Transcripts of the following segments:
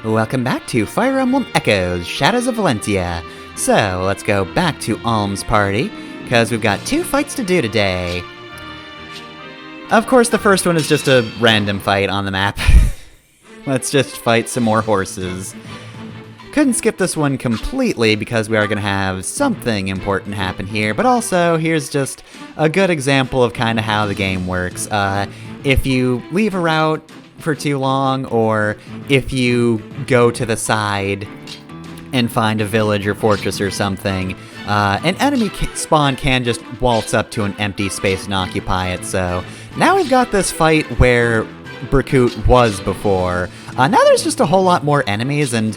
Welcome back to Fire Emblem Echoes, Shadows of Valentia. So, let's go back to Alm's party, because we've got 2 fights to do today. Of course, the first one is just a random fight on the map. Let's just fight some more horses. Couldn't skip this one completely because we are going to have something important happen here, but also, here's just a good example of kind of how the game works. If you leave a route for too long, or if you go to the side and find a village or fortress or something, an enemy spawn can just waltz up to an empty space and occupy it. So now we've got this fight where Berkut was before. Now there's just a whole lot more enemies, and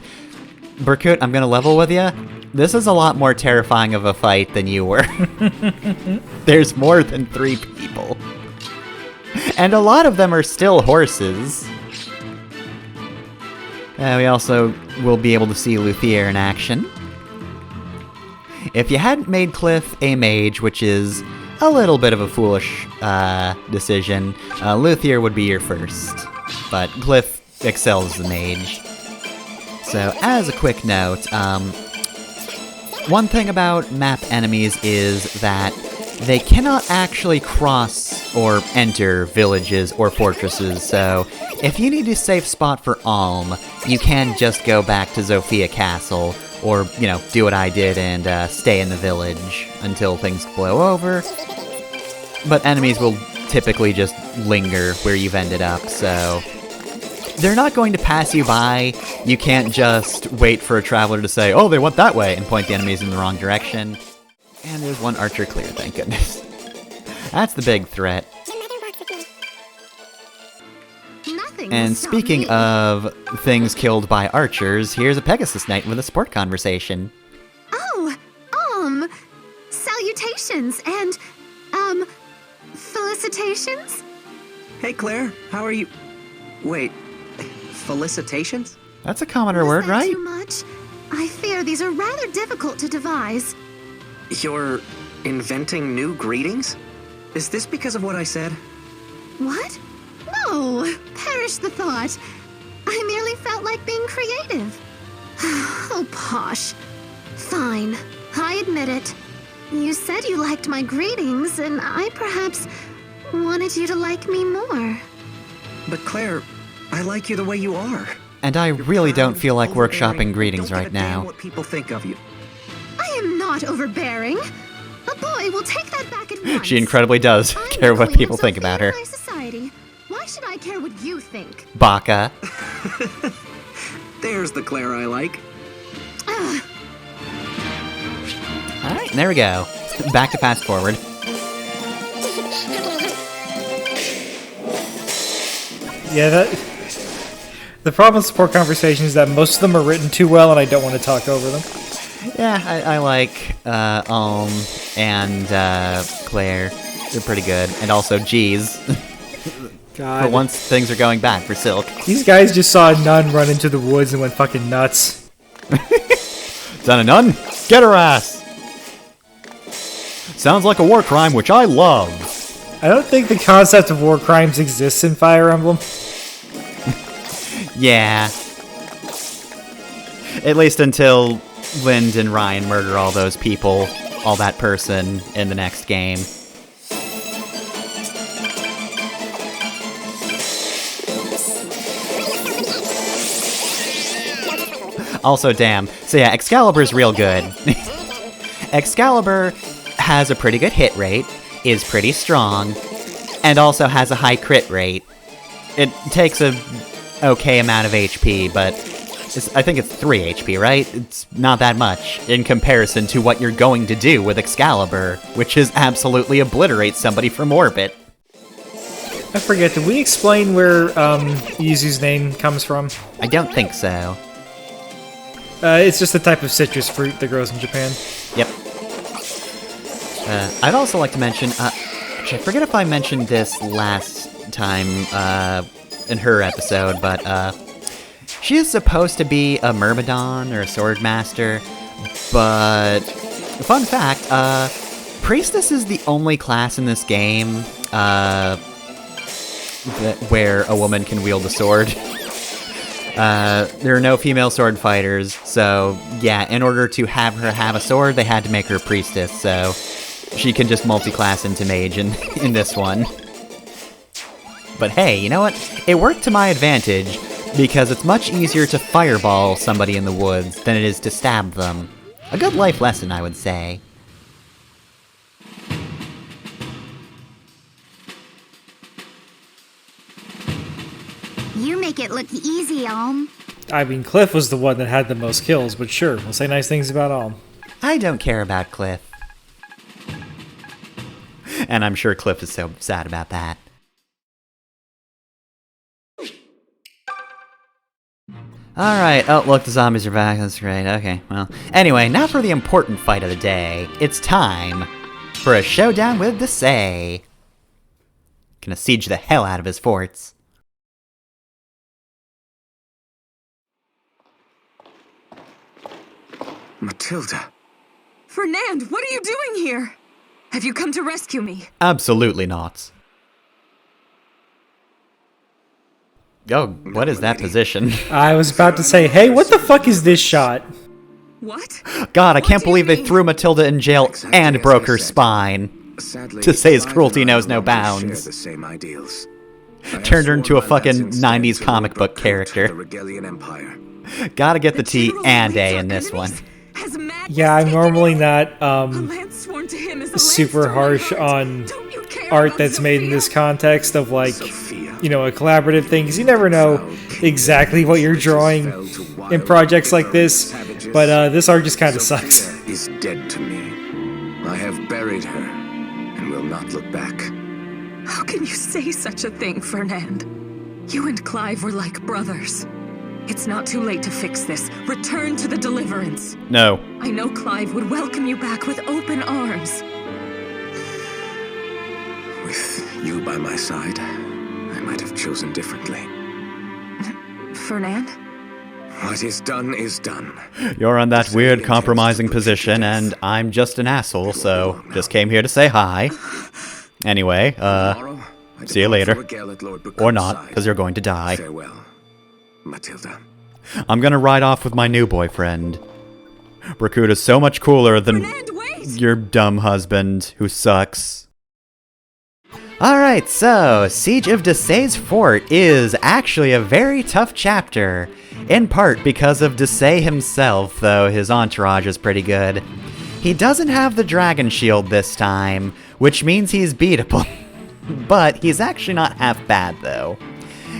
Berkut, I'm gonna level with you. This is a lot more terrifying of a fight than you were. There's more than 3 people. And a lot of them are still horses. We also will be able to see Luthier in action. If you hadn't made Cliff a mage, which is a little bit of a foolish decision, Luthier would be your first. But Cliff excels the mage. So, as a quick note, one thing about map enemies is that they cannot actually cross or enter villages or fortresses, so if you need a safe spot for Alm, you can just go back to Zofia Castle, or, you know, do what I did and stay in the village until things blow over. But enemies will typically just linger where you've ended up, so they're not going to pass you by. You can't just wait for a traveler to say, oh, they went that way, and point the enemies in the wrong direction. And there's one archer clear, thank goodness. That's the big threat. And speaking of things killed by archers, here's a Pegasus Knight with a sport conversation. Oh, salutations and, felicitations? Hey Claire, how are you? Wait, felicitations? That's a commoner word, right? Too much? I fear these are rather difficult to devise. You're inventing new greetings? Is this because of what I said? What? No, perish the thought. I merely felt like being creative. Oh, posh. Fine, I admit it. You said you liked my greetings, and I perhaps wanted you to like me more. But Claire, I like you the way you are. And I really don't feel like workshopping greetings right now. What people think of you. I am not overbearing. A boy will take that back at once. She incredibly does care what people think about her. Society. Why should I care what you think? Baka. There's the Claire I like. Alright, there we go. Back to fast forward. Yeah, the problem with support conversations is that most of them are written too well and I don't want to talk over them. Yeah, I like Alm and Claire. They're pretty good. And also G's. God. For once, things are going bad for Silk. These guys just saw a nun run into the woods and went fucking nuts. Done a nun? Get her ass! Sounds like a war crime, which I love. I don't think the concept of war crimes exists in Fire Emblem. Yeah. At least until Lind and Ryan murder all those people, all that person, in the next game. Also, damn. So yeah, Excalibur's real good. Excalibur has a pretty good hit rate, is pretty strong, and also has a high crit rate. It takes a okay amount of HP, but I think it's 3 HP, right? It's not that much in comparison to what you're going to do with Excalibur, which is absolutely obliterate somebody from orbit. I forget, did we explain where Yuzu's name comes from? I don't think so. It's just a type of citrus fruit that grows in Japan. Yep. I'd also like to mention, actually, I forget if I mentioned this last time in her episode, but she is supposed to be a Myrmidon or a Sword Master, but fun fact, Priestess is the only class in this game where a woman can wield a sword. There are no female sword fighters, so yeah, in order to have her have a sword, they had to make her a priestess, so she can just multi-class into mage in this one. But hey, you know what? It worked to my advantage, because it's much easier to fireball somebody in the woods than it is to stab them. A good life lesson, I would say. You make it look easy, Alm. I mean, Cliff was the one that had the most kills, but sure, we'll say nice things about Alm. I don't care about Cliff. And I'm sure Cliff is so sad about that. Alright, oh look, the zombies are back, that's great, okay, well. Anyway, now for the important fight of the day. It's time for a showdown with Desaix. Gonna siege the hell out of his forts. Matilda. Fernand, what are you doing here? Have you come to rescue me? Absolutely not. Oh, what is that position? I was about to say, hey, what the fuck is this shot? What? God, I can't do you believe they mean? threw Matilda in jail Exactly and as broke I her said. spine. Sadly, Desaix's Clive cruelty and I knows no no longer share bounds. the same ideals. I have Turned her sworn into a my fucking lads instead 90s to comic rule book the character. Regalian Empire. Gotta get the T general and who A leads in our this one. enemies has madness Yeah, I'm taken normally over. not A lance sworn to him is a super lance to my harsh heart. on Don't you care art about that's made in this Sophia? context of, like, Sophia. you know, a collaborative thing, because you never know exactly what you're drawing in projects like this, but this art just kind of sucks. Sophia is dead to me. I have buried her and will not look back. How can you say such a thing, Fernand? You and Clive were like brothers. It's not too late to fix this. Return to the Deliverance. No. I know Clive would welcome you back with open arms. With you by my side, I might have chosen differently. Fernand? What is done is done. You're on that weird compromising position, and I'm just an asshole, so just came here to say hi. Anyway, Tomorrow, I see you depart later. to regale at Lord or Buchan's not, side. because you're going to die. Farewell, Matilda. I'm gonna ride off with my new boyfriend. Rakuta's so much cooler than Fernand, wait! your dumb husband, who sucks. Alright, so Siege of Desaix's Fort is actually a very tough chapter. In part because of Desaix himself, though his entourage is pretty good. He doesn't have the dragon shield this time, which means he's beatable. But he's actually not half bad, though.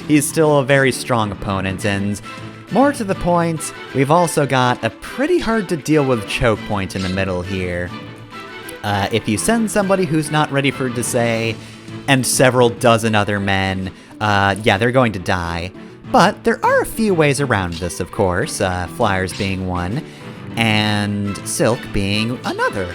He's still a very strong opponent, and more to the point, we've also got a pretty hard to deal with choke point in the middle here. If you send somebody who's not ready for Desaix, and several dozen other men, yeah, they're going to die. But there are a few ways around this, of course, Flyers being one, and Silk being another.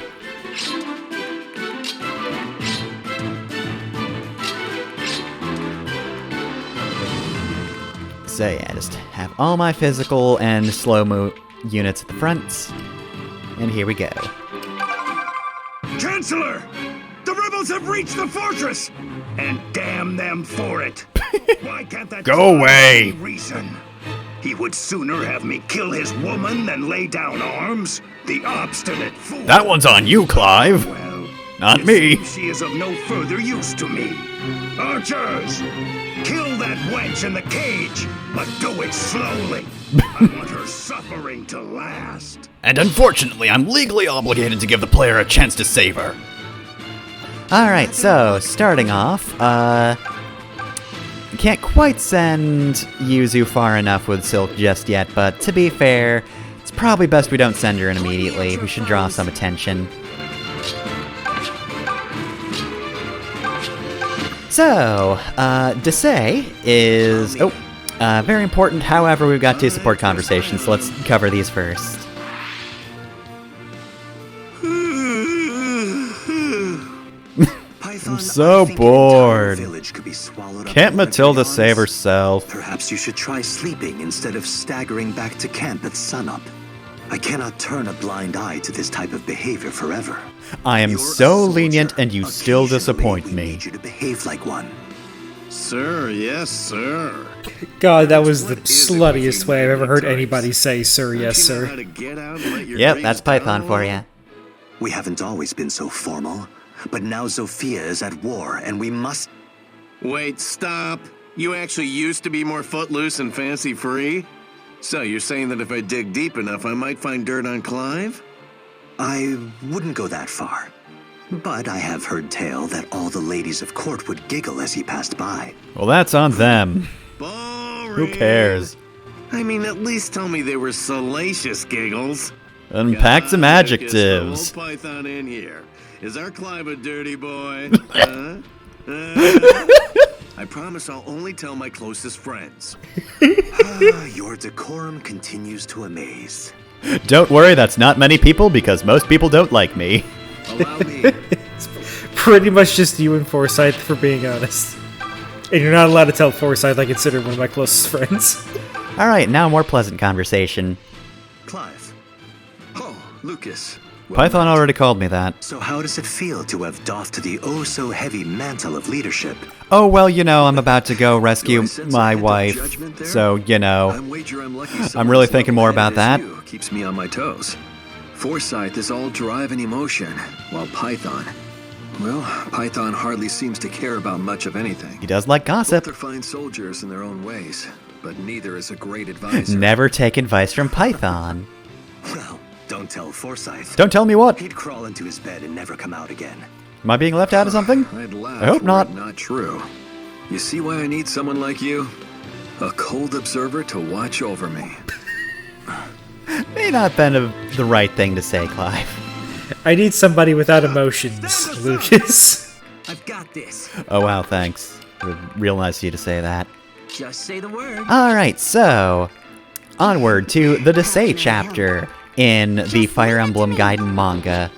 So yeah, just have all my physical and slow-mo units at the front, and here we go. Chancellor! The rebels have reached the fortress! And damn them for it! Why can't that Go away. be reason? He would sooner have me kill his woman than lay down arms? The obstinate fool! That one's on you, Clive. Well, Not it me. seems she is of no further use to me. Archers! Kill that wench in the cage, but do it slowly. I want her suffering to last. And unfortunately, I'm legally obligated to give the player a chance to save her. Alright, so, starting off, can't quite send Yuzu far enough with Silk just yet, but to be fair, it's probably best we don't send her in immediately. We should draw some attention. So, Desaix is... Oh, very important. However, we've got two support conversations, so let's cover these first. Python, so I think an entire bored. village could be swallowed up Can't in one Matilda chaos. save herself? Perhaps you should try sleeping instead of staggering back to camp at sunup. I cannot turn a blind eye to this type of behavior I am You're a so soldier. lenient and you still Occasionally, disappoint we me. need you to behave like one. Sir, yes, sir. God, that was the sluttiest way I've ever heard anybody say, sir, yes, sir. Yep, that's Python for you. We haven't always been so formal, but now Zofia is at war, and we must... Wait, stop. You actually used to be more footloose and fancy-free? So you're saying that if I dig deep enough, I might find dirt on Clive? I wouldn't go that far. But I have heard tale that all the ladies of court would giggle as he passed by. Well, that's on them. Boring. Who cares? I mean, at least tell me they were salacious giggles. Unpack some God, adjectives. get the whole Python in here. Is our Clive a dirty boy? I promise I'll only tell my closest friends. Your decorum continues to amaze. Don't worry, that's not many people because most people don't like me. Allow me. It's pretty much just you and Forsyth, for being honest. And you're not allowed to tell Forsyth I consider one of my closest friends. Alright, now more pleasant conversation. Clive. Oh, Lucas. Python already called me that. So how does it feel to have doffed the oh-so-heavy mantle of leadership? Oh, well, you know, I'm about to go rescue my wife, so, you know, I'm really thinking more about that. Keeps me on my toes. Forsyth is all drive and emotion, while Python... Well, Python hardly seems to care about much of anything. He does like gossip. Both are fine soldiers in their own ways, but neither is a great advisor. Never take advice from Python. Well, don't tell Forsyth. Don't tell me what. He'd crawl into his bed and never come out again. Am I being left out of something? I'd laugh I hope were not. it not true. You see why I need someone like you? A cold observer to watch over me. May not have been the right thing to say, Clive. I need somebody without emotions, Lucas. I've got this. Oh, wow, thanks. Real nice of you to say that. Just say the word. Alright, so, onward to the Desaix chapter in the Fire Emblem Gaiden manga.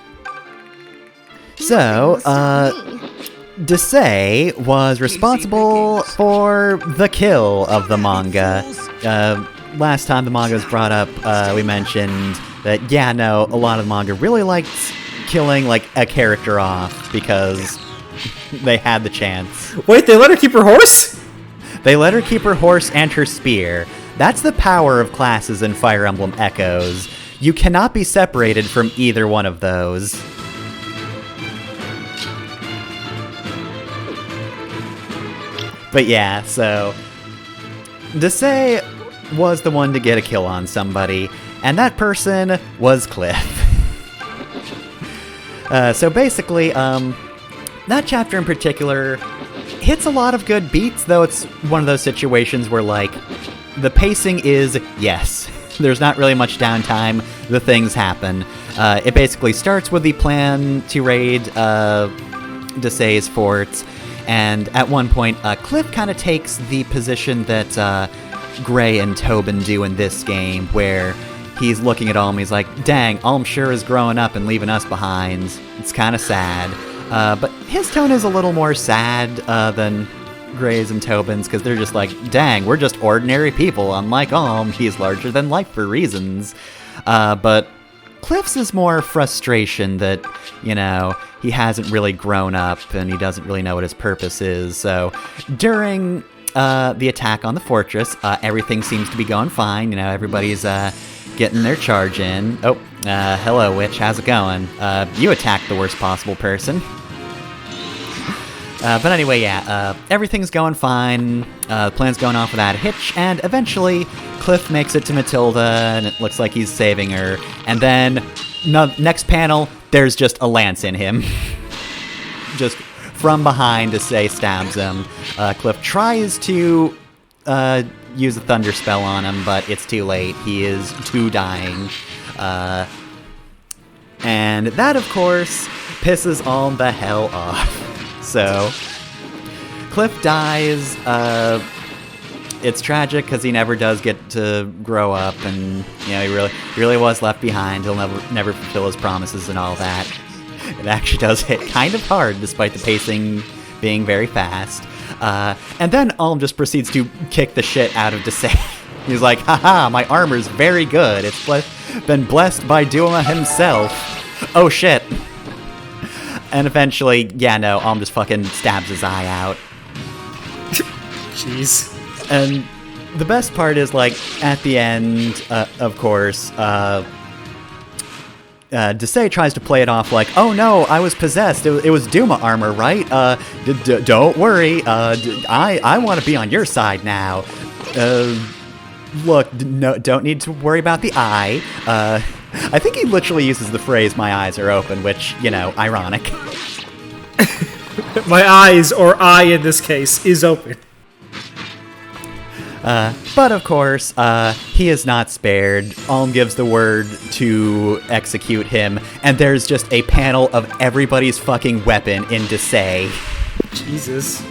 So, Desaix was responsible for the kill of the manga. Last time the manga was brought up, we mentioned that, yeah, no, a lot of the manga really liked killing, like, a character off because they had the chance. Wait, they let her keep her horse? They let her keep her horse and her spear. That's the power of classes in Fire Emblem Echoes. You cannot be separated from either one of those. But yeah, so Desaix was the one to get a kill on somebody, and that person was Cliff. So basically, that chapter in particular hits a lot of good beats, though it's one of those situations where, like, the pacing is, yes, there's not really much downtime, the things happen. It basically starts with the plan to raid Desaix's fort, and at one point, Cliff kind of takes the position that Gray and Tobin do in this game, where he's looking at Alm, he's like, dang, Alm sure is growing up and leaving us behind. It's kind of sad. But his tone is a little more sad than Gray's and Tobin's, because they're just like, dang, we're just ordinary people. Unlike Alm, he's larger than life for reasons. But Cliff's is more frustration that, you know, he hasn't really grown up and he doesn't really know what his purpose is. So during the attack on the fortress, everything seems to be going fine. You know, everybody's getting their charge in. Oh, hello, witch. How's it going? You attacked the worst possible person. But anyway, yeah, everything's going fine. The plan's going off without a hitch, and eventually Cliff makes it to Matilda, and it looks like he's saving her. And then, next panel, there's just a lance in him. Just from behind, Desaix stabs him. Cliff tries to use a thunder spell on him, but it's too late. He is too dying. And that, of course, pisses all the hell off. So, Cliff dies. It's tragic because he never does get to grow up, and you know he really was left behind. He'll never fulfill his promises and all that. It actually does hit kind of hard, despite the pacing being very fast. And then Alm just proceeds to kick the shit out of Desaix. He's like, haha, my armor's very good. It's been blessed by Duma himself. Oh shit. And eventually, yeah, no, Alm just fucking stabs his eye out. Jeez. And the best part is, like, at the end, of course, Desaix tries to play it off like, oh no, I was possessed. It was Duma armor, right? Don't worry. I want to be on your side now. Look, no, don't need to worry about the eye. I think he literally uses the phrase, my eyes are open, which, you know, ironic. My eyes, or eye in this case, is open. But of course, he is not spared. Alm gives the word to execute him, and there's just a panel of everybody's fucking weapon in Desaix. Jesus.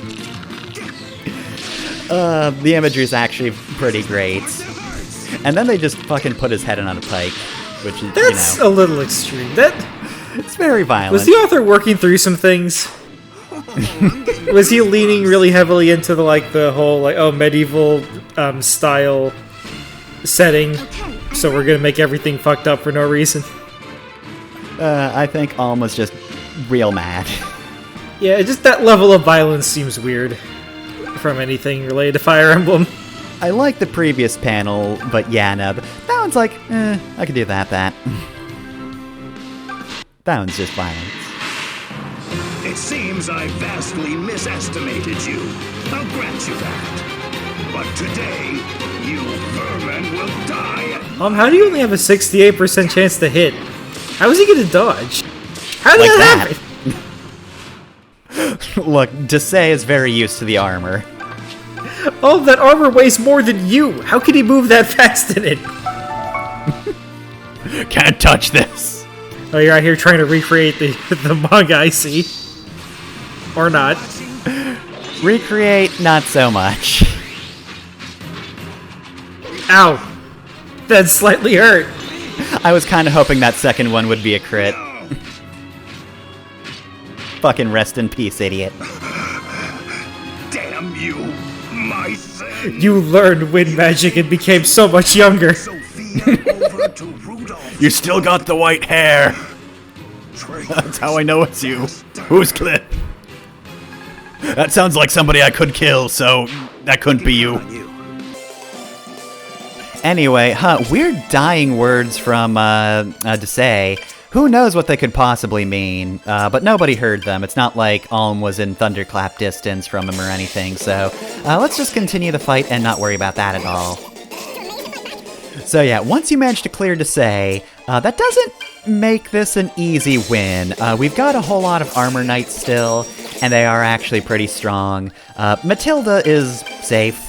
The imagery is actually pretty great. And then they just fucking put his head on a pike, which is, That's you know, a little extreme. That it's very violent. was the author working through some things? Was he leaning really heavily into the whole medieval style setting? So we're gonna make everything fucked up for no reason. I think Alm was just real mad. Yeah, just that level of violence seems weird from anything related to Fire Emblem. I like the previous panel, but yeah, no, that one's like, I could do that. That one's just violence. It seems I vastly misestimated you. I'll grant you that. But today, you vermin will die. How do you only have a 68% chance to hit? How is he gonna dodge? How did Like that that. happen? Look, Desaix is very used to the armor. Oh, that armor weighs more than you! How can he move that fast in it? Can't touch this. Oh, you're out here trying to recreate the manga, I see. Or not. Recreate, not so much. Ow! That slightly hurt. I was kind of hoping that second one would be a crit. Fucking rest in peace, idiot. Damn you, my sin. You learned wind magic and became so much younger. Over to Rudolph. You still got the white hair. That's how I know it's you. Who's Cliff? That sounds like somebody I could kill, so that couldn't be you. Anyway, weird dying words from Desaix. Who knows what they could possibly mean, but nobody heard them. It's not like Alm was in thunderclap distance from him or anything, so let's just continue the fight and not worry about that at all. So yeah, once you manage to clear Desaix, that doesn't make this an easy win. We've got a whole lot of armor knights still, and they are actually pretty strong. Matilda is safe.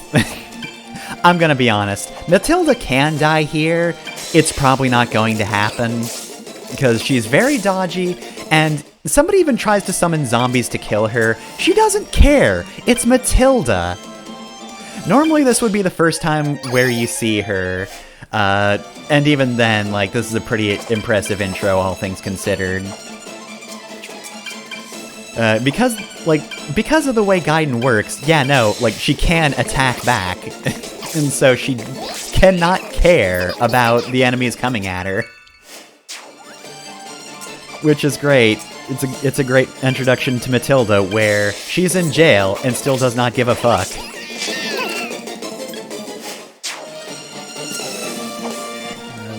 I'm gonna be honest. Matilda can die here. It's probably not going to happen, because she's very dodgy, and somebody even tries to summon zombies to kill her. She doesn't care. It's Matilda. Normally this would be the first time where you see her, and even then, like, this is a pretty impressive intro, all things considered. Because of the way Gaiden works, yeah, no, like, she can attack back, and so she cannot care about the enemies coming at her. Which is great. It's a great introduction to Matilda, where she's in jail and still does not give a fuck.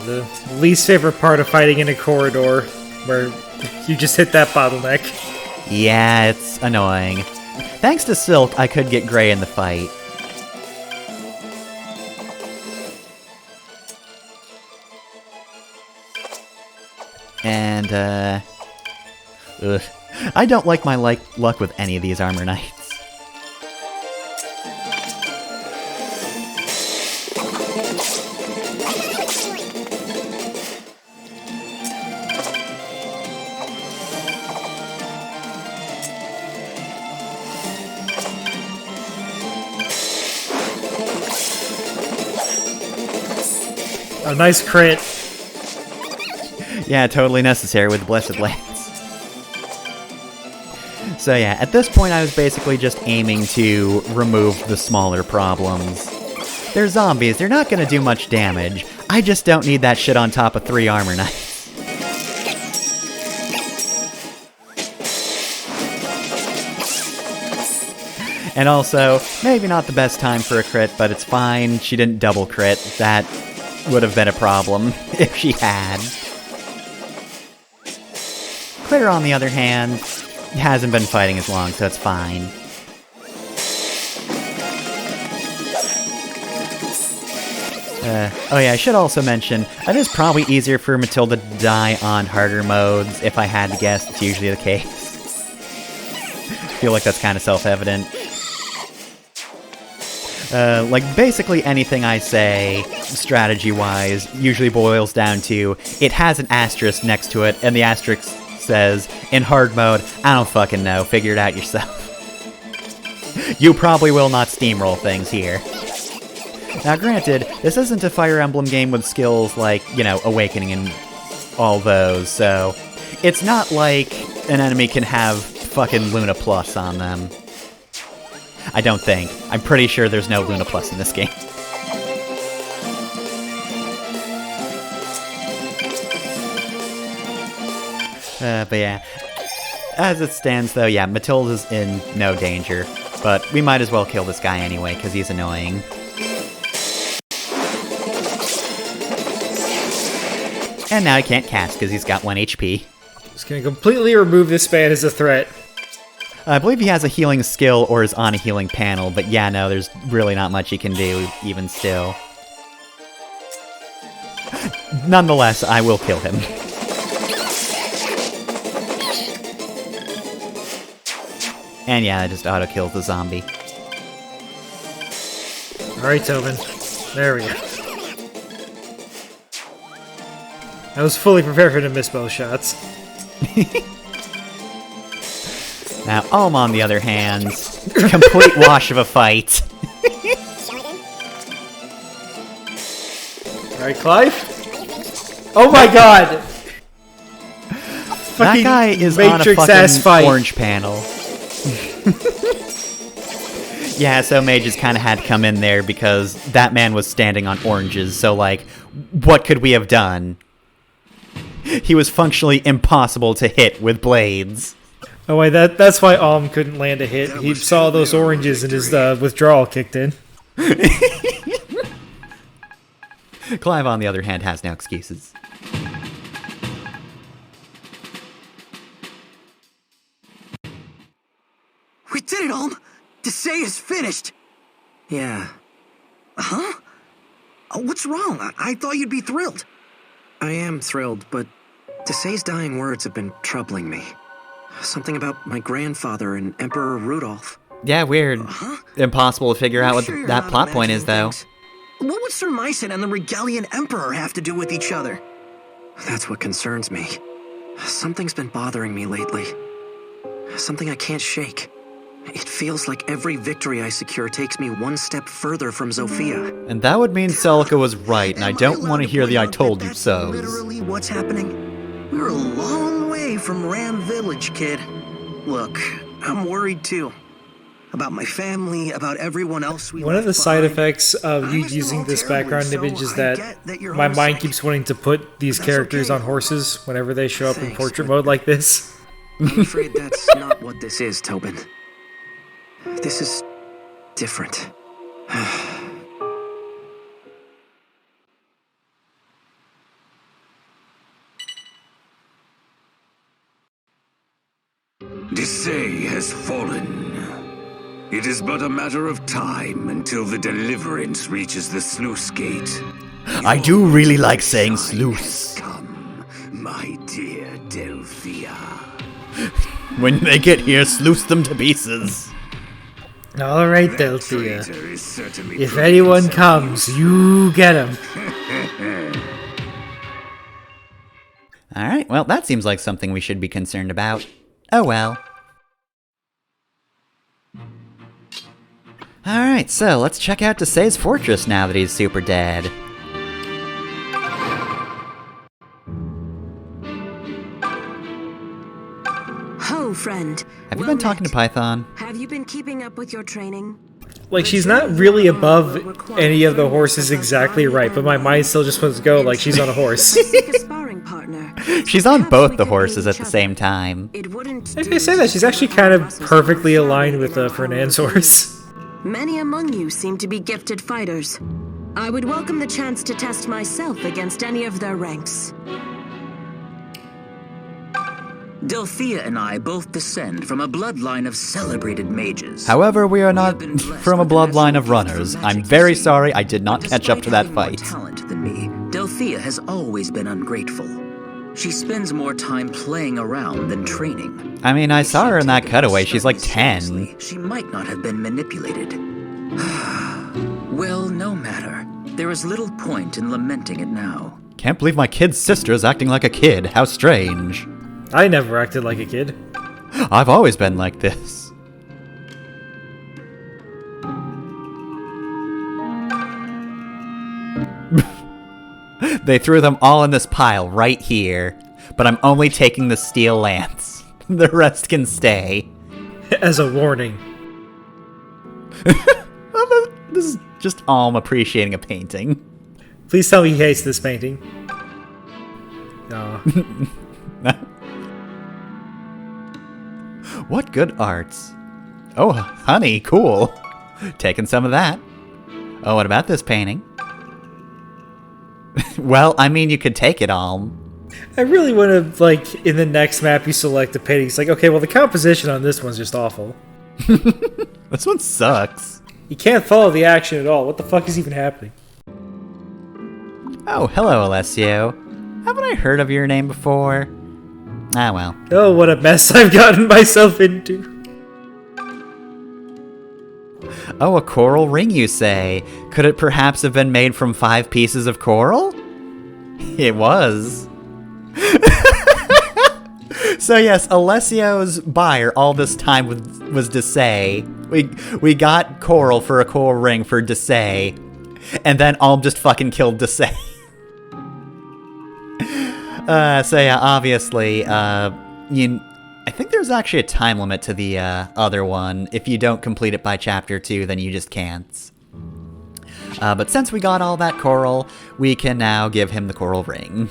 The least favorite part of fighting in a corridor, where you just hit that bottleneck. Yeah, it's annoying. Thanks to Silk, I could get Gray in the fight. And, I don't like my luck with any of these armor knights. A nice crit. Yeah, totally necessary with the Blessed Lance. So yeah, at this point I was basically just aiming to remove the smaller problems. They're zombies, they're not gonna do much damage. I just don't need that shit on top of 3 armor knights. And also, maybe not the best time for a crit, but it's fine. She didn't double crit. That would have been a problem if she had. Claire, on the other hand, hasn't been fighting as long, so it's fine. Oh yeah, I should also mention, it is probably easier for Matilda to die on harder modes. If I had to guess, it's usually the case. I feel like that's kind of self-evident. Like, basically anything I say, strategy-wise, usually boils down to, it has an asterisk next to it, and the asterisk says, in hard mode, I don't fucking know, figure it out yourself. You probably will not steamroll things here. Now granted, this isn't a Fire Emblem game with skills like, you know, Awakening and all those, so it's not like an enemy can have fucking Luna Plus on them. I don't think. I'm pretty sure there's no Luna Plus in this game. But yeah, as it stands though, yeah, Matilda's in no danger, but we might as well kill this guy anyway, because he's annoying. And now he can't cast because he's got 1 HP. Just gonna completely remove this man as a threat. I believe he has a healing skill or is on a healing panel, but yeah, no, there's really not much he can do, even still. Nonetheless, I will kill him. And yeah, that just auto-kills the zombie. Alright, Tobin. There we go. I was fully prepared for him to miss both shots. Now, Alm, on the other hand, complete wash of a fight. Alright, Clive? Oh my god! That guy is on a fucking orange panel. Yeah, so Mage just kind of had to come in there because that man was standing on oranges, so like, what could we have done? He was functionally impossible to hit with blades. Oh wait, that's why Alm couldn't land a hit. He saw those oranges and his withdrawal kicked in. Clive, on the other hand, has no excuses. We did it, Alm! Desaix is finished! Yeah. Huh? Oh, what's wrong? I thought you'd be thrilled. I am thrilled, but Desaix's dying words have been troubling me. Something about my grandfather and Emperor Rudolph. Yeah, weird. Impossible to figure out what that plot point is, though. What would Sir Mycen and the Regalian Emperor have to do with each other? That's what concerns me. Something's been bothering me lately. Something I can't shake. It feels like every victory I secure takes me one step further from Zofia. And that would mean Celica was right, and I don't want to hear the I told you so. Literally what's happening? We're a long way from Ram Village, kid. Look, I'm worried too. About my family, about everyone else we One of the side behind. effects of you using this background image is that my mind keeps wanting to put these characters on horses whenever they show up in portrait mode like this. I'm afraid that's not what this is, Tobin. This is different. Desaix has fallen. It is but a matter of time until the deliverance reaches the sluice gate. I do really like saying sluice. Come, my dear Delphia. When they get here, sluice them to pieces. Alright, Delphia. If anyone comes, you get him. Alright, well, that seems like something we should be concerned about. Oh well. Alright, so let's check out Desaix's fortress now that he's super dead. Ho, friend. Have you been talking to Python? Have you been keeping up with your training? Like, she's not really above any of the horses exactly right, but my mind still just wants to go like she's on a horse. Seek a sparring partner. She's on both the horses at the same time. It wouldn't If you say that, she's actually kind of perfectly aligned with Fernand's horse. Many among you seem to be gifted fighters. I would welcome the chance to test myself against any of their ranks. Delphia and I both descend from a bloodline of celebrated mages. However, we are not from a bloodline of runners. I'm very sorry I did not catch up to that fight. Talent than me, Delphia has always been ungrateful. She spends more time playing around than training. I mean, I saw her in that cutaway. She's like 10. She might not have been manipulated. Well, no matter. There is little point in lamenting it now. Can't believe my kid's sister's acting like a kid. How strange. I never acted like a kid. I've always been like this. They threw them all in this pile right here, but I'm only taking the steel lance. The rest can stay. As a warning. This is just Alm appreciating a painting. Please tell me he hates this painting. No. What good arts. Oh, honey, cool. Taking some of that. Oh, what about this painting? Well, I mean, you could take it, Alm. I really want to, like, in the next map you select a painting. It's like, okay, well, the composition on this one's just awful. This one sucks. You can't follow the action at all. What the fuck is even happening? Oh, hello, Alessio. Haven't I heard of your name before? Ah, well. Oh, what a mess I've gotten myself into. Oh, a coral ring, you say? Could it perhaps have been made from 5 pieces of coral? It was. So yes, Alessio's buyer all this time was Desaix. We got coral for a coral ring for Desaix, and then Alm just fucking killed Desaix. So yeah, obviously, I think there's actually a time limit to the other one. If you don't complete it by chapter 2, then you just can't. But since we got all that coral, we can now give him the coral ring.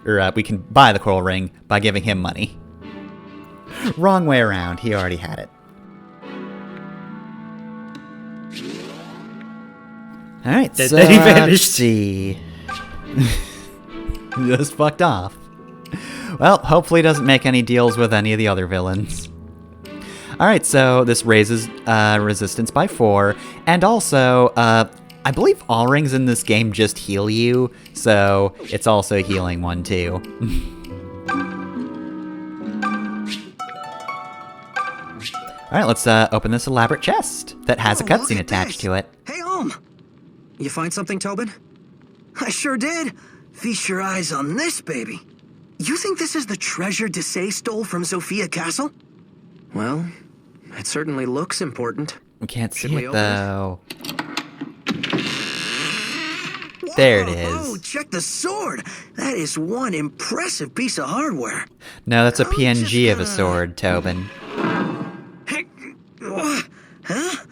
Or we can buy the coral ring by giving him money. Wrong way around, he already had it. Alright, so Then he vanished. let's see. Just fucked off. Well, hopefully he doesn't make any deals with any of the other villains. Alright, so this raises resistance by 4, and also, I believe all rings in this game just heal you, so it's also a healing one too. Alright, let's open this elaborate chest that has a cutscene attached to it. Hey, you find something, Tobin? I sure did. Feast your eyes on this, baby. You think this is the treasure Desaix stole from Sophia Castle? Well, it certainly looks important. We can't Should see we it open it? though. There it is. Oh, check the sword. That is one impressive piece of hardware. No, that's a Oh, PNG of a just, sword, Tobin. Hey, huh?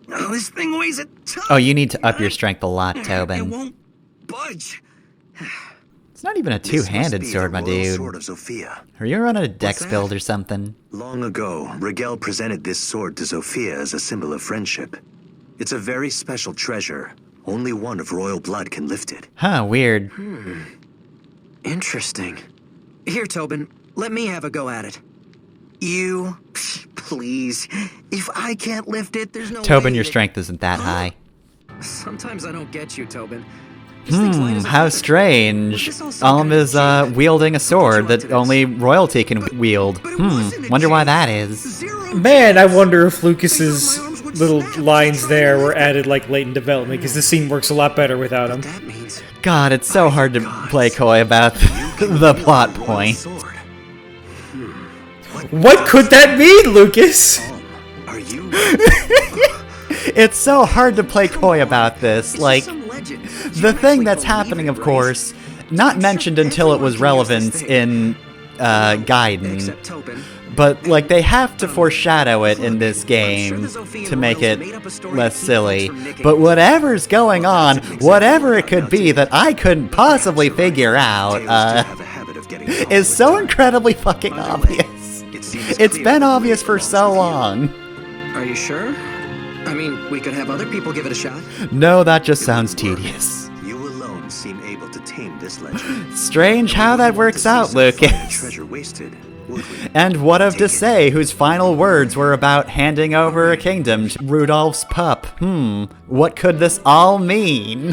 Oh, this thing weighs a ton. Oh, you need to up your strength a lot, It Tobin. won't budge. It's not even a This must two-handed be sword, the my royal dude. sword of Sophia. Are you running a dex that? build or something? Long ago, Rigel presented this sword to Sophia as a symbol of friendship. It's a very special treasure. Only one of royal blood can lift it. Huh, weird. Interesting. Here, Tobin, let me have a go at it. You, please. If I can't lift it, there's no Tobin, way your that- strength isn't that high. Sometimes I don't get you, Tobin. This thing's light as a How feather. strange. Was this all some Alm kind of is cheat? wielding a I put sword you that onto this. only royalty can wield. But it wasn't a Wonder why cheat. that is. Zero Man, I chance. wonder if Lucas's I thought my arms would little snap. lines Try there to were lift it. added like late in development, because the scene works a lot better without him. That means God, it's so hard to play coy about the plot Royal point. sword. What could that mean, Lucas? Are you? It's so hard to play coy about this. it's Like, just some legend. You the actually thing that's believe happening, it, of right? course, not mentioned until it was Everyone can use relevant this thing. in Gaiden, Except Tobin. but like they have to foreshadow it in this game to make it less silly. But whatever's going on, whatever it could be that I couldn't possibly figure out, of getting is so incredibly fucking obvious. It's been obvious for so long. Are you sure? I mean, we could have other people give it a shot. No, that just sounds tedious. You alone seem able to tame this legend. Strange how that works out, Lucas. Treasure wasted, would we? And what of Desaix, whose final words were about handing over a kingdom to Rudolph's pup? What could this all mean?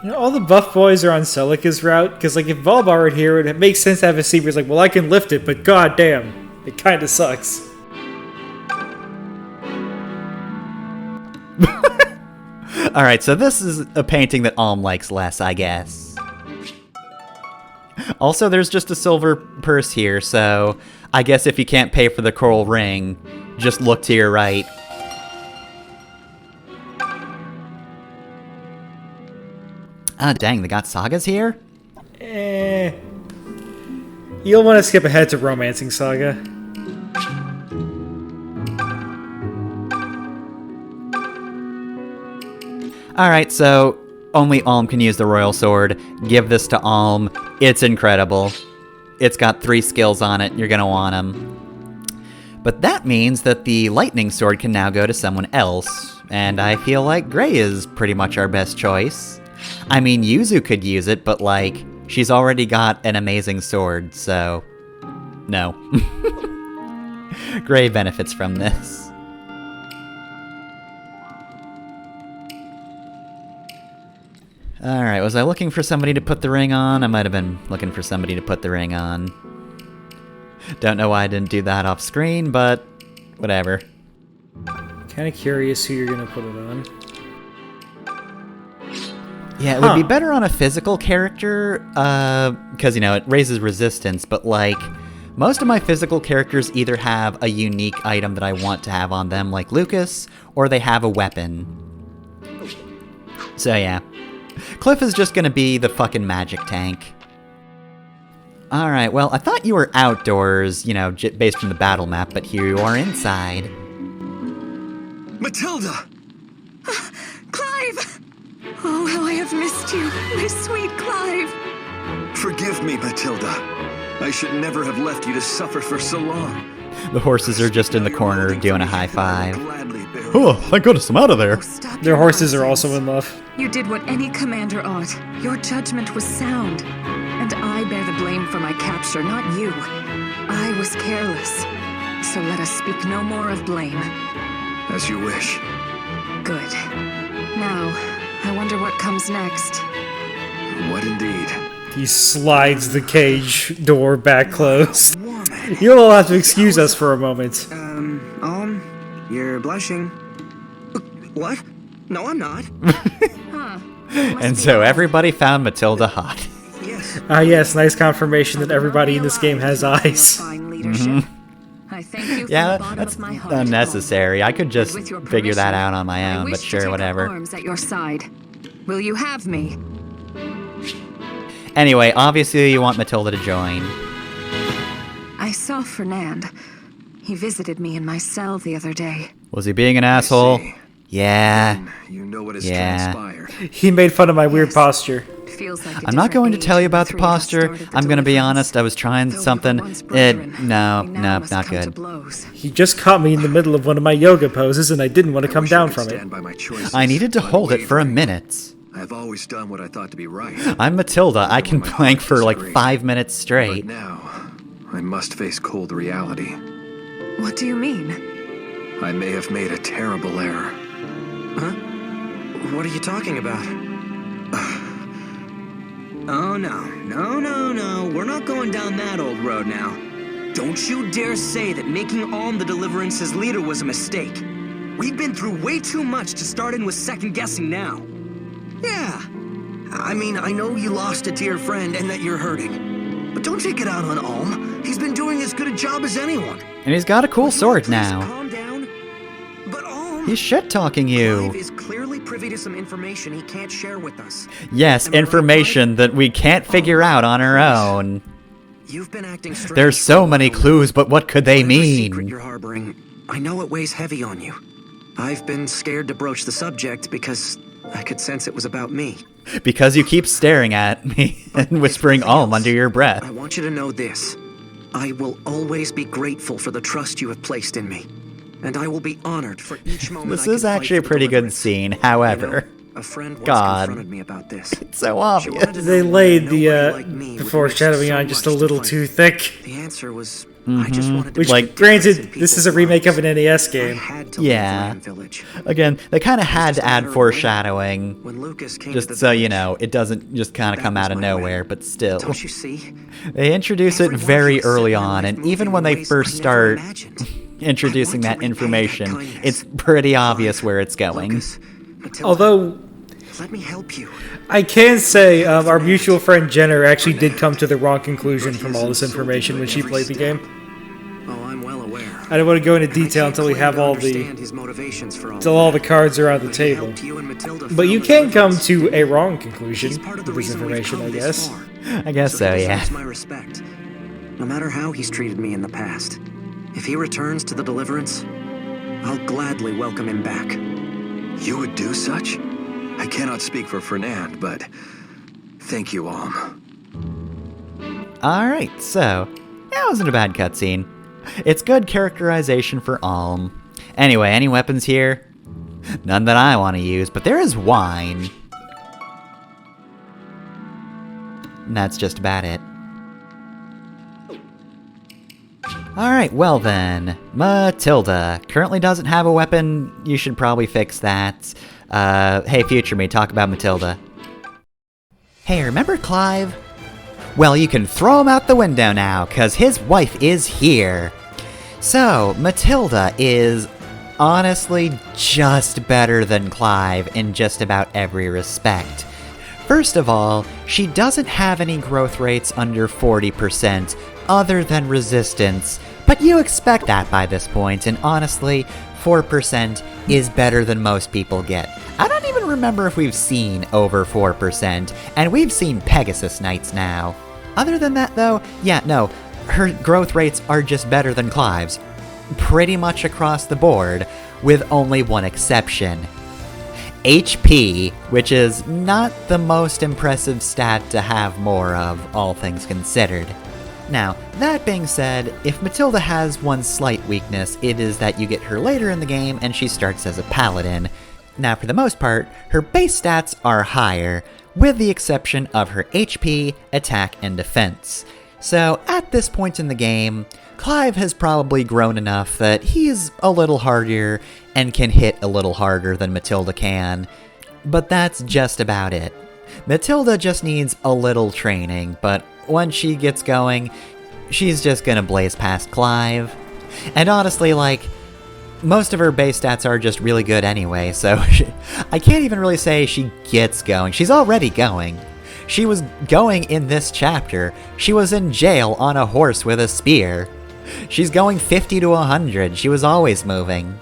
You know, all the buff boys are on Celica's route, because, like, if Volbar were here, it makes sense to have a scene where he's like, well, I can lift it, but goddamn, it kinda sucks. Alright, so this is a painting that Alm likes less, I guess. Also, there's just a silver purse here, so I guess if you can't pay for the coral ring, just look to your right. Ah, dang, they got Saga's here? You'll want to skip ahead to Romancing Saga. Alright, so only Alm can use the Royal Sword. Give this to Alm. It's incredible. It's got 3 skills on it. You're gonna want them. But that means that the Lightning Sword can now go to someone else. And I feel like Gray is pretty much our best choice. I mean, Yuzu could use it, but like, she's already got an amazing sword, so... no. Gray benefits from this. Alright, was I looking for somebody to put the ring on? I might have been looking for somebody to put the ring on. Don't know why I didn't do that off screen, but whatever. Kinda curious who you're gonna put it on. Yeah, it would be better on a physical character, because, you know, it raises resistance, but, like, most of my physical characters either have a unique item that I want to have on them, like Lucas, or they have a weapon. So, yeah. Cliff is just gonna be the fucking magic tank. Alright, well, I thought you were outdoors, you know, based on the battle map, but here you are inside. Matilda! Clive! Oh, how I have missed you, my sweet Clive. Forgive me, Matilda. I should never have left you to suffer for so long. The horses are just in the corner doing a high five. Oh, thank goodness I'm out of there. Their horses are also in love. You did what any commander ought. Your judgment was sound. And I bear the blame for my capture, not you. I was careless. So let us speak no more of blame. As you wish. Good. Now, I wonder what comes next. What indeed? He slides the cage door back closed. You'll all have to excuse us for a moment. You're blushing. What? No, I'm not. And so everybody found Matilda hot. Yes. Yes, nice confirmation that everybody in this game has eyes. Fine leadership. I thank you from Yeah, the bottom that's of my heart. unnecessary. I could just With your figure that permission, out on my I own, wish but to sure, take up whatever. arms at your side. Will you have me? Anyway, obviously you want Matilda to join. I saw Fernand. He visited me in my cell the other day. Was he being an asshole? see. Yeah. You know what has Yeah. transpired. He made fun of my weird posture. Feels like a I'm not going to different tell you age about when the three of us posture. started the I'm going to be deliverance. honest. I was trying Though we something. were once brethren, No, we now must not come to good. blows. He just caught me in the middle of one of my yoga poses and I didn't want to come Wish I down could from it. stand by my choices, I needed to hold it for a unwavering. minute. I've always done what I thought to be right. I'm Matilda. I can My plank for like disagrees. 5 minutes But straight. now, I must face cold reality. What do you mean? I may have made a terrible error. Huh? What are you talking about? Oh, no. We're not going down that old road now. Don't you dare say that making Alm the Deliverance's leader was a mistake. We've been through way too much to start in with second-guessing now. Yeah. I mean, I know you lost a dear friend and that you're hurting. But don't take it out on Alm. He's been doing as good a job as anyone. And he's got a cool sword Please now. calm down. But Alm... He's shit-talking you. Clive is clearly privy to some information he can't share with us. Yes, Am I right, information that we can't figure out on our own. You've been acting strange. There's so many clues, but what could they Whatever secret mean? you're harboring, I know it weighs heavy on you. I've been scared to broach the subject because I could sense it was about me. Because you keep staring at me and whispering Alm under your breath. I want you to know this. I will always be grateful for the trust you have placed in me. And I will be honored for each moment This I is can fight actually a for pretty good deliverance. scene, however. You know, a friend once God. confronted me about this. It's so obvious. wanted to They know laid why the nobody like me would foreshadowing risk so on just a much to little fight. too thick. The answer was, I just wanted to Which, Like, granted, this is a remake of an NES I game. had to Yeah. leave Ram Village. Again, they kind of had just to a add matter of foreshadowing, When Lucas came just to the so you village, know, it doesn't just kind of that come was out of my way. nowhere, but still. Don't you see? They introduce it Everyone very has set early my on, life and even moving when they in ways first I never start imagined. introducing I that want to repay information, that kindness. it's pretty obvious where it's going. Lucas, Matilda, Although, let me help you. I can say our mutual friend Jenner actually did come to the wrong conclusion from all this information when she played the game. Oh, I'm well aware. I don't want to go into And I detail can't until we claim have to all the understand his motivations for until all the that. cards are on the But he table. helped you and Matilda But you found can come deliverance. to a wrong conclusion He's part of the with this reason we've information, come I this guess. far. I guess so, he yeah. deserves my respect. No matter how he's treated me in the past, if he returns to the Deliverance, I'll gladly welcome him back. You would do such? I cannot speak for Fernand, but thank you, Alm. Alright, so, that wasn't a bad cutscene. It's good characterization for Alm. Anyway, any weapons here? None that I want to use, but there is wine. And that's just about it. Alright, well then. Matilda. Currently doesn't have a weapon. You should probably fix that. Hey, future me, talk about Matilda. Hey, remember Clive? Well, you can throw him out the window now, cause his wife is here. So, Matilda is honestly just better than Clive in just about every respect. First of all, she doesn't have any growth rates under 40%, other than resistance, but you expect that by this point, and honestly, 4% is better than most people get. I don't even remember if we've seen over 4%, and we've seen Pegasus Knights now. Other than that though, yeah, no, her growth rates are just better than Clive's. Pretty much across the board, with only one exception. HP, which is not the most impressive stat to have more of, all things considered. Now, that being said, if Matilda has one slight weakness, it is that you get her later in the game and she starts as a paladin. Now, for the most part, her base stats are higher, with the exception of her HP, attack, and defense. So, at this point in the game, Clive has probably grown enough that he's a little hardier and can hit a little harder than Matilda can. But that's just about it. Matilda just needs a little training, but once she gets going, she's just gonna blaze past Clive. And honestly, like, most of her base stats are just really good anyway, so I can't even really say she gets going. She's already going. She was going in this chapter. She was in jail on a horse with a spear. She's going 50 to 100. She was always moving.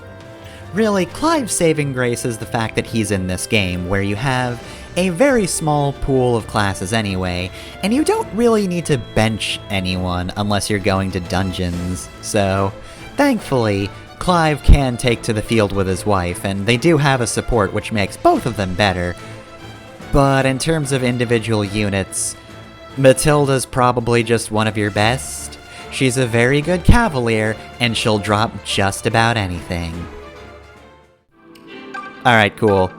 Really, Clive's saving grace is the fact that he's in this game, where you have a very small pool of classes anyway, and you don't really need to bench anyone unless you're going to dungeons. So, thankfully, Clive can take to the field with his wife, and they do have a support which makes both of them better. But in terms of individual units, Matilda's probably just one of your best. She's a very good cavalier, and she'll drop just about anything. Alright, cool.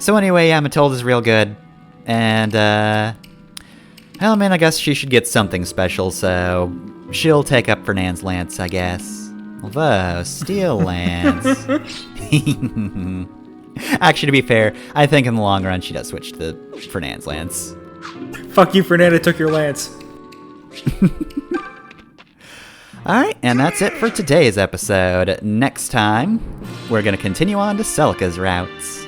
So anyway, yeah, Matilda's real good. And, well, I mean, I guess she should get something special, so she'll take up Fernand's lance, I guess. Although, steel lance... Actually, to be fair, I think in the long run she does switch to Fernand's lance. Fuck you, Fernanda took your lance. Alright, and that's it for today's episode. Next time, we're going to continue on to Celica's routes.